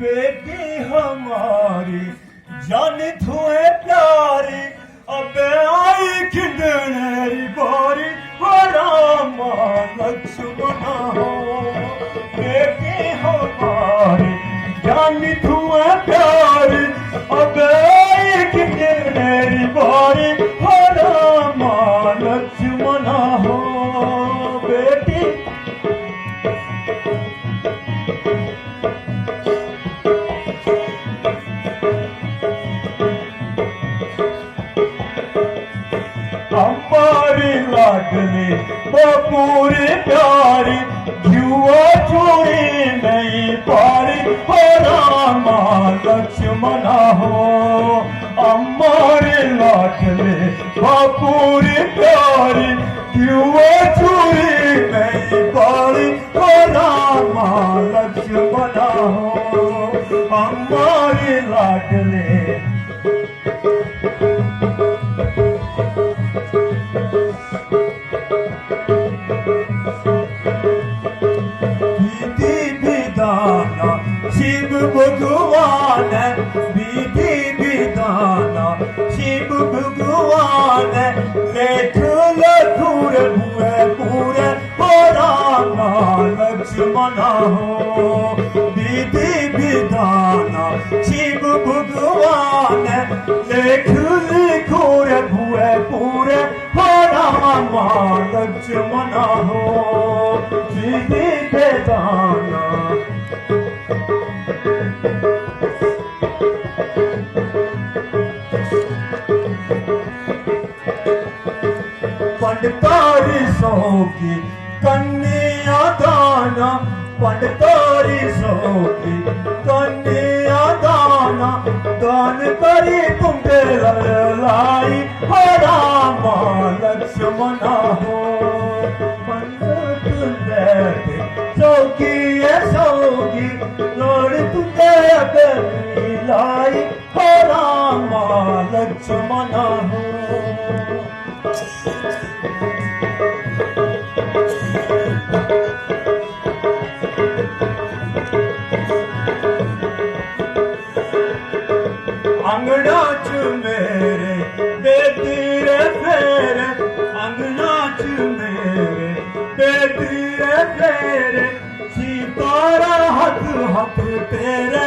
बेटी हमारी जान थुए प्यारी अब आई खिंडनेरी बारी रामा लक्ष्मणा हो बेटी हमारी जान थुए प्यारी अब आई खिंडनेरी बारी रामा लक्ष्मणा हो बेटी हमारी लाडली बपूरी प्यारी जुआ चोरी नहीं पारी हो रामा लक्ष्मणा हो हमारी लाडली बपूरी प्यारी जुआ चोरी नहीं पारी हो रामा लक्ष्मणा हो हमारी लाडली शिव भगवान विधि विधाना शिव भगवान लेख लखूर हुए पूरे हो रामा लक्ष्मणा हो विधि विधाना शिव भगवान लेख लखूर हुए पूरे हो रामा लक्ष्मणा हो विधि विधाना पंडतारी सोगी कन्या दाना पंडतारी सोगी कन्या दाना दान करी तुमके लाई हो रामा लक्ष्मणा हो पंडित बैठे सोगी है सोगी लोड़ तुमके लाई हो रामा लक्ष्मणा हो अंगना च मेरे बेटी रे फेरे अंगना च मेरे बेटी रे फेरे सीतारा हाथ हाथ तेरे